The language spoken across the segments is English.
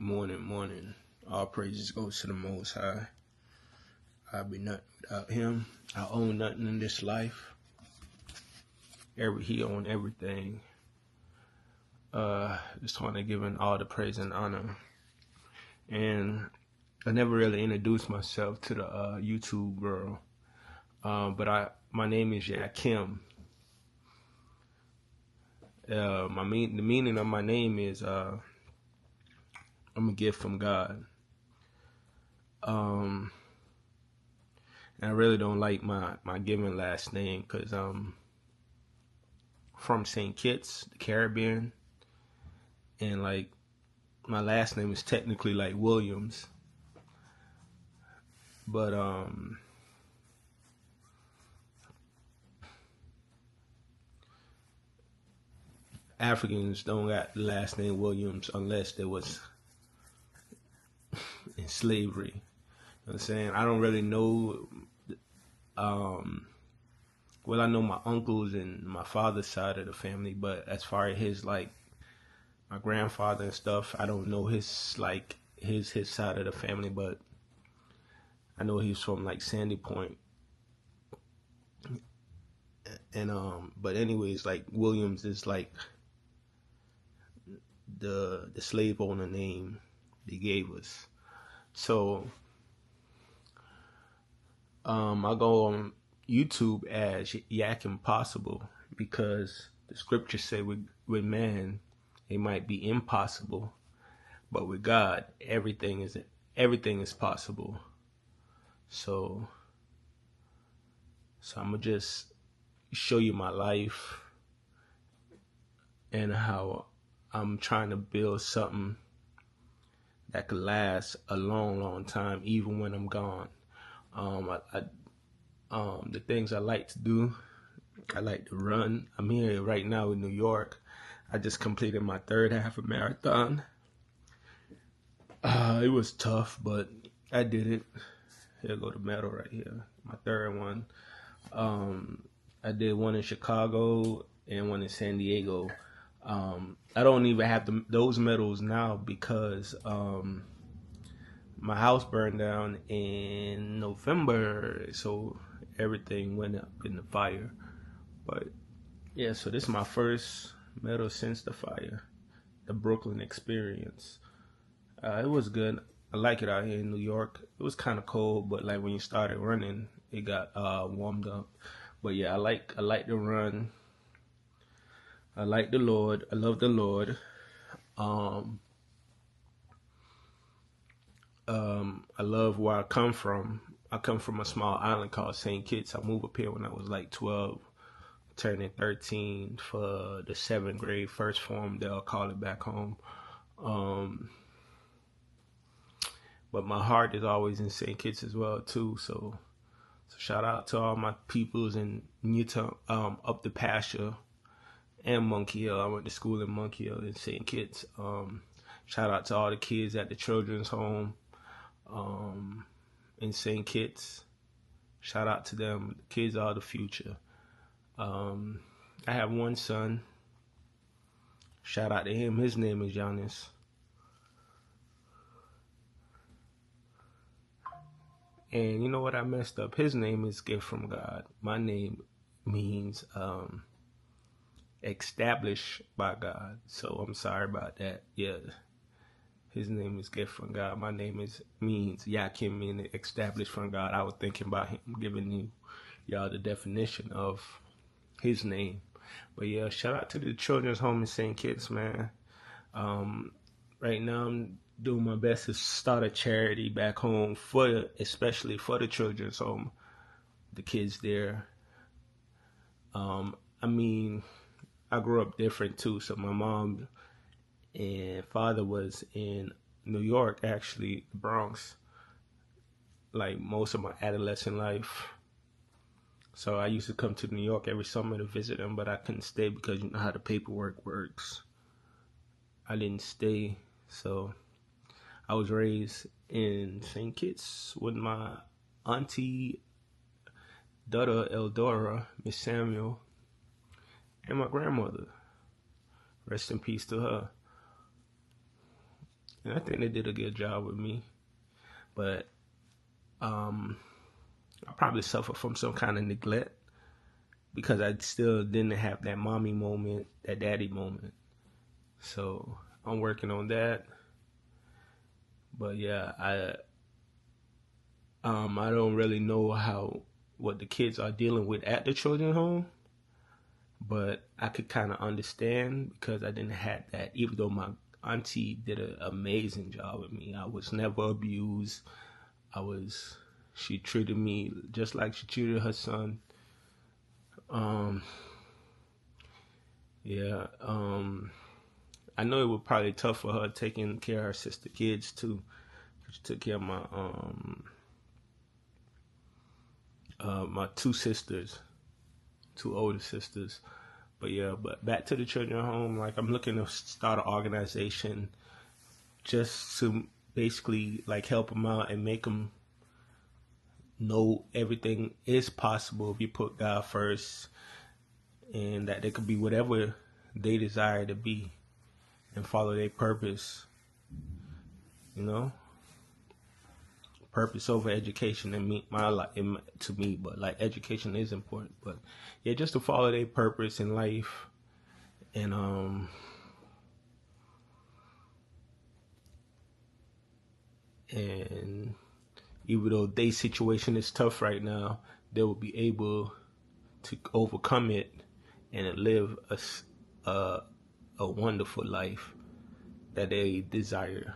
Morning. All praises go to the Most High. I be nothing without Him. I own nothing in this life. He own everything. Just want to give Him all the praise and honor. And I never really introduced myself to the YouTube world. But my name is Yakim. The meaning of my name is I'm a gift from God. And I really don't like my given last name because I'm from St. Kitts, the Caribbean, and like my last name is technically like Williams, but Africans don't got the last name Williams unless they was in slavery. You know what I'm saying? I don't really know. Well, I know my uncles and my father's side of the family, but as far as his like my grandfather and stuff, I don't know his side of the family, but I know he's from like Sandy Point. And but anyways, like Williams is like the slave owner name they gave us. So I go on YouTube as Yak Impossible because the scriptures say with man it might be impossible, but with God everything is possible. So I'm gonna just show you my life and how I'm trying to build something that could last a long time, even when I'm gone. The things I like to do, I like to run. I'm here right now in New York. I just completed my third half of marathon. It was tough, but I did it. Here go the medal right here, my third one. I did one in Chicago and one in San Diego. I don't even have those medals now because my house burned down in November, so everything went up in the fire. But yeah, so this is my first medal since the fire, the Brooklyn experience. It was good. I like it out here in New York. It was kind of cold, but like when you started running, it got warmed up. But yeah, I like to run. I like the Lord. I love the Lord. I love where I come from. I come from a small island called St. Kitts. I moved up here when I was like 12, turning 13 for the 7th grade, first form, they'll call it back home. But my heart is always in St. Kitts as well too. So shout out to all my peoples in Utah, up the pasture and Monkey Hill. I went to school in Monkey Hill in St. Kitts. Shout out to all the kids at the children's home in St. Kitts. Shout out to them. The kids are the future. I have one son. Shout out to him. His name is Giannis. And you know what? I messed up. His name is Gift from God. My name means established by God. So I'm sorry about that. Yeah. His name is Gift from God. My name means Yakim, meaning established from God. I was thinking about him giving y'all the definition of his name. But yeah, shout out to the children's home in St. Kitts, man. Right now I'm doing my best to start a charity back home especially for the children's home, the kids there. I grew up different too. So my mom and father was in New York, actually, the Bronx, like most of my adolescent life. So I used to come to New York every summer to visit them, but I couldn't stay because you know how the paperwork works. I didn't stay, so I was raised in St. Kitts with my auntie, daughter Eldora, Miss Samuel, and my grandmother. Rest in peace to her. And I think they did a good job with me. But I probably suffer from some kind of neglect because I still didn't have that mommy moment, that daddy moment. So I'm working on that. But yeah, I don't really know what the kids are dealing with at the children's home, but I could kind of understand because I didn't have that. Even though my auntie did an amazing job with me, I was never abused. She treated me just like she treated her son. Yeah. I know it was probably tough for her taking care of her sister kids too. She took care of my two sisters, two older sisters. But yeah, but back to the children's home. Like, I'm looking to start an organization just to basically like help them out and make them know everything is possible if you put God first, and that they could be whatever they desire to be and follow their purpose. You know, purpose over education in my life, to me. But like, education is important. But yeah, just to follow their purpose in life, and even though their situation is tough right now, they will be able to overcome it and live a wonderful life that they desire.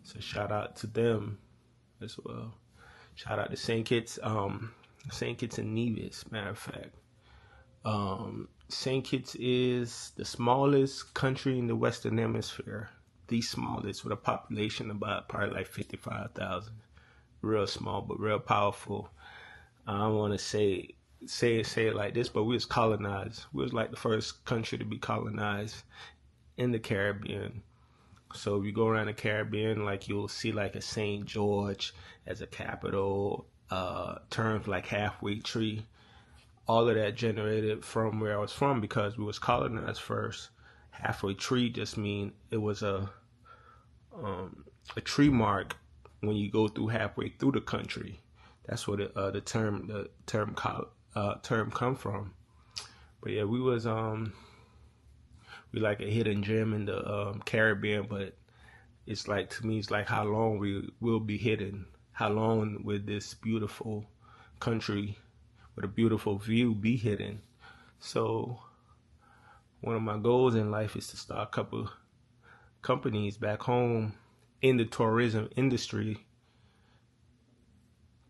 So shout out to them as well. Shout out to St. Kitts and Nevis, matter of fact. St. Kitts is the smallest country in the Western Hemisphere. The smallest, with a population about probably like 55,000. Real small, but real powerful. I don't want to say it like this, but we was colonized. We was like the first country to be colonized in the Caribbean. So if you go around the Caribbean, like, you'll see like a St. George as a capital, terms like halfway tree. All of that generated from where I was from because we was colonized first. Halfway tree just mean it was a tree mark when you go through halfway through the country. That's where the term come from. But yeah, we was we like a hidden gem in the Caribbean, but it's like, to me, it's like, how long we will be hidden? How long will this beautiful country with a beautiful view be hidden? So one of my goals in life is to start a couple companies back home in the tourism industry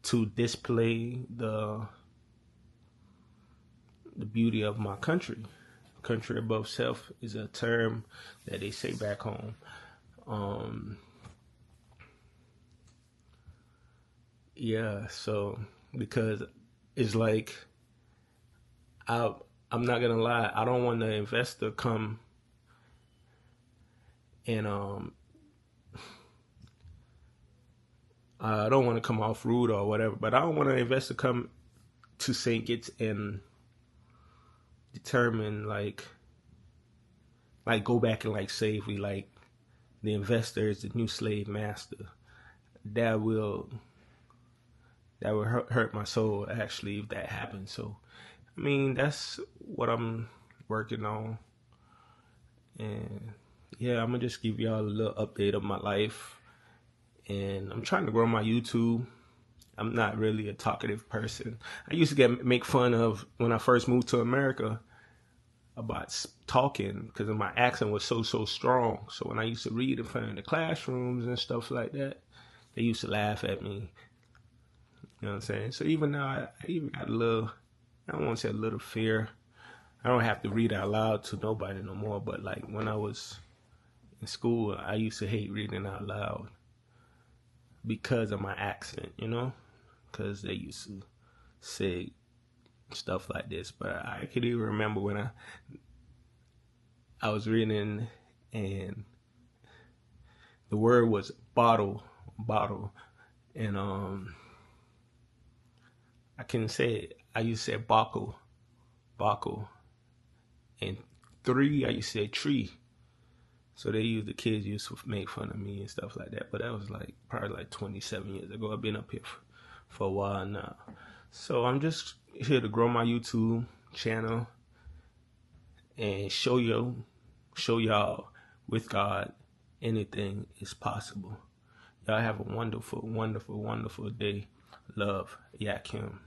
to display the beauty of my country. Country above self is a term that they say back home. Yeah, so because it's like, I'm not gonna lie, I don't want the investor come and I don't want to come off rude or whatever, but I don't want an investor come to St. Kitts and determine like go back and like slavery, like the investor is the new slave master. That will hurt my soul, actually, if that happens. So I mean, that's what I'm working on. And yeah, I'm gonna just give y'all a little update of my life. And I'm trying to grow my YouTube. I'm not really a talkative person. I used to make fun of when I first moved to America about talking because my accent was so strong. So when I used to read in front of the classrooms and stuff like that, they used to laugh at me. You know what I'm saying? So even now, I even got a little, I don't want to say a little fear. I don't have to read out loud to nobody no more. But like when I was in school, I used to hate reading out loud because of my accent, you know? Because they used to say stuff like this. But I can even remember when I was reading and the word was bottle, and I couldn't say it. I used to say buckle, and 3, I used to say tree. So the kids used to make fun of me and stuff like that. But that was like probably like 27 years ago. I've been up here for a while now. So I'm just here to grow my YouTube channel and show y'all with God anything is possible. Y'all have a wonderful, wonderful, wonderful day. Love, Yakim.